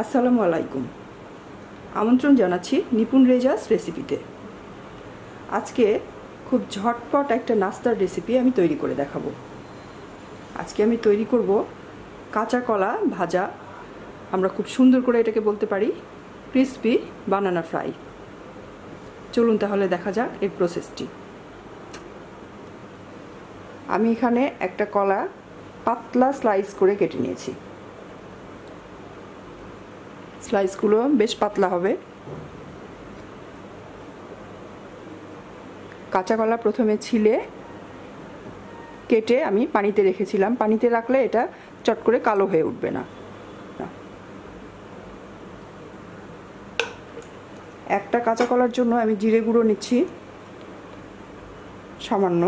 আসসালামু আলাইকুম। আমন্ত্রণ জানাচ্ছি নিপুণ রেজাস রেসিপিতে। আজকে খুব ঝটপট একটা নাস্তার রেসিপি আমি তৈরি করে দেখাবো। আজকে আমি তৈরি করব কাঁচা কলা ভাজা। আমরা খুব সুন্দর করে এটাকে বলতে পারি ক্রিসপি বানানা ফ্রাই। চলুন তাহলে দেখা যাক এর প্রসেসটি। আমি এখানে একটা কলা পাতলা স্লাইস করে কেটে নিয়েছি। স্লাইসগুলো বেশ পাতলা হবে। কাঁচা কলা প্রথমে ছিলে কেটে আমি পানিতে রেখেছিলাম। পানিতে রাখলে এটা চট করে কালো হয়ে উঠবে না। একটা কাঁচা কলার জন্য আমি জিরে গুঁড়ো নিচ্ছি সামান্য,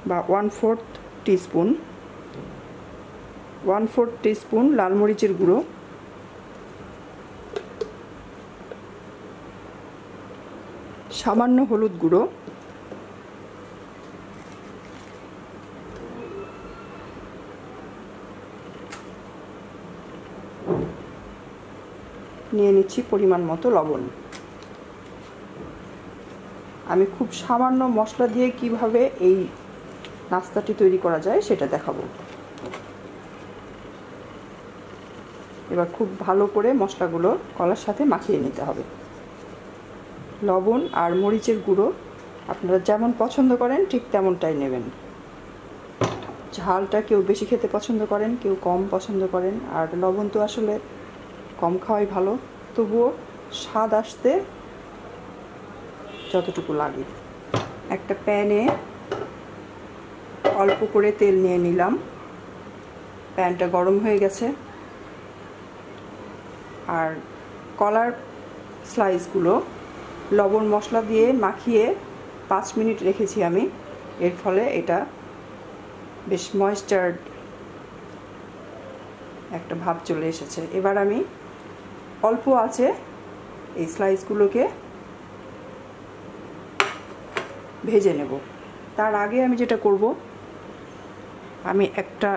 বা 1/4 টিস্পুন। 1/4 টিস্পুন লাল মরিচের গুঁড়ো, সামান্য হলুদ গুঁড়ো, নিয়ে নিচ্ছি পরিমাণ মতো লবণ। আমি খুব সামান্য মশলা দিয়ে কিভাবে এই নাস্তাটি তৈরি করা যায় সেটা দেখাবো। এবার খুব ভালো করে মশলাগুলো কলার সাথে মাখিয়ে নিতে হবে। লবণ আর মরিচের গুঁড়ো আপনারা যেমন পছন্দ করেন ঠিক তেমনটাই নেবেন। ঝালটা কেউ বেশি খেতে পছন্দ করেন, কেউ কম পছন্দ করেন। আর লবণ তো আসলে কম খাওয়াই ভালো, তবুও স্বাদ আসতে যতটুকু লাগে। একটা প্যানে অল্প করে তেল নিয়ে নিলাম। প্যানটা গরম হয়ে গেছে। আর কলার স্লাইসগুলো লবণ মশলা দিয়ে মাখিয়ে 5 মিনিট রেখেছি আমি। এর ফলে এটা বেশ ময়েশ্চার একটা ভাব চলে এসেছে। এবার আমি অল্প আঁচে এই স্লাইসগুলোকে ভেজে নেব। তার আগে আমি যেটা করব, আমি একটা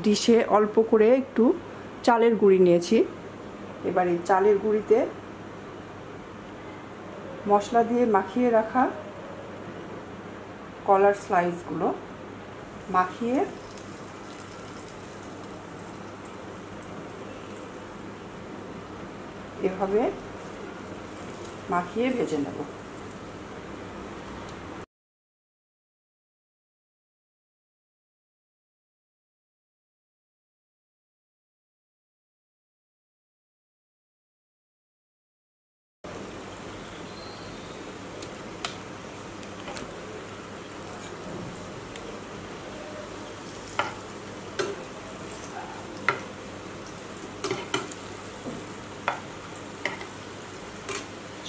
ডিশে অল্প করে একটু চালের গুঁড়ি নিয়েছি। এবার এই চালের গুঁড়িতে মশলা দিয়ে মাখিয়ে রাখা কলার স্লাইসগুলো মাখিয়ে এভাবে মাখিয়ে ভেজে নেব।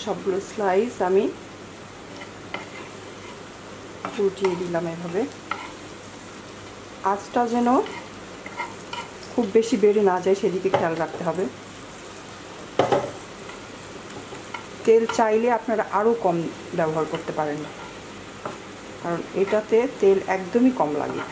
সবগুলো স্লাইস আমি উল্টিয়ে দিলাম এভাবে। আঁচটা যেন খুব বেশি বেড়ে না যায় সেদিকে খেয়াল রাখতে হবে। তেল চাইলে আপনারা আরও কম ব্যবহার করতে পারেন, কারণ এটাতে তেল একদমই কম লাগে।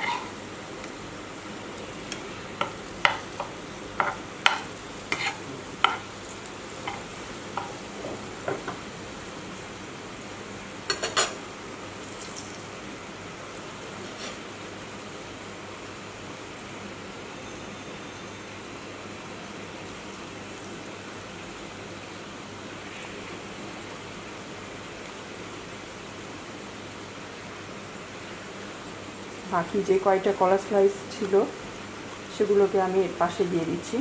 বাকি যে কয়টা কলা স্লাইস ছিল সেগুলোকে আমি এর পাশে দিয়ে দিচ্ছি।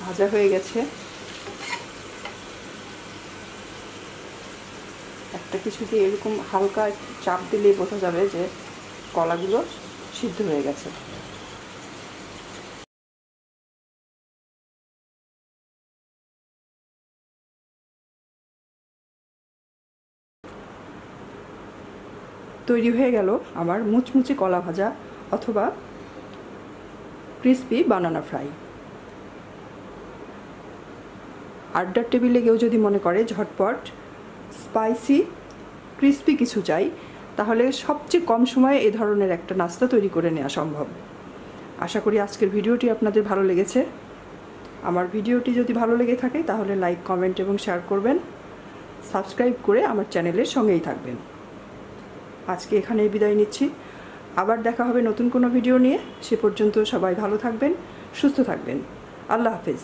ভাজা হয়ে গেছে। একটা কিছু দিয়ে এরকম হালকা চাপ দিলেই বোঝা যাবে যে কলাগুলো সিদ্ধ হয়ে গেছে। তৈরি হয়ে গেল আমার মুচমুচে কলা ভাজা অথবা ক্রিসপি বানানা ফ্রাই। আড্ডার টেবিলে কেউ যদি মনে করে ঝটপট স্পাইসি ক্রিসপি কিছু চাই, তাহলে সবচেয়ে কম সময়ে এ ধরনের একটা নাস্তা তৈরি করে নেওয়া সম্ভব। আশা করি আজকের ভিডিওটি আপনাদের ভালো লেগেছে। আমার ভিডিওটি যদি ভালো লেগে থাকে তাহলে লাইক, কমেন্ট এবং শেয়ার করবেন। সাবস্ক্রাইব করে আমার চ্যানেলের সঙ্গেই থাকবেন। আজকে এখানেই বিদায় নিচ্ছি। আবার দেখা হবে নতুন কোনো ভিডিও নিয়ে। সে পর্যন্ত সবাই ভালো থাকবেন, সুস্থ থাকবেন। আল্লাহ হাফেজ।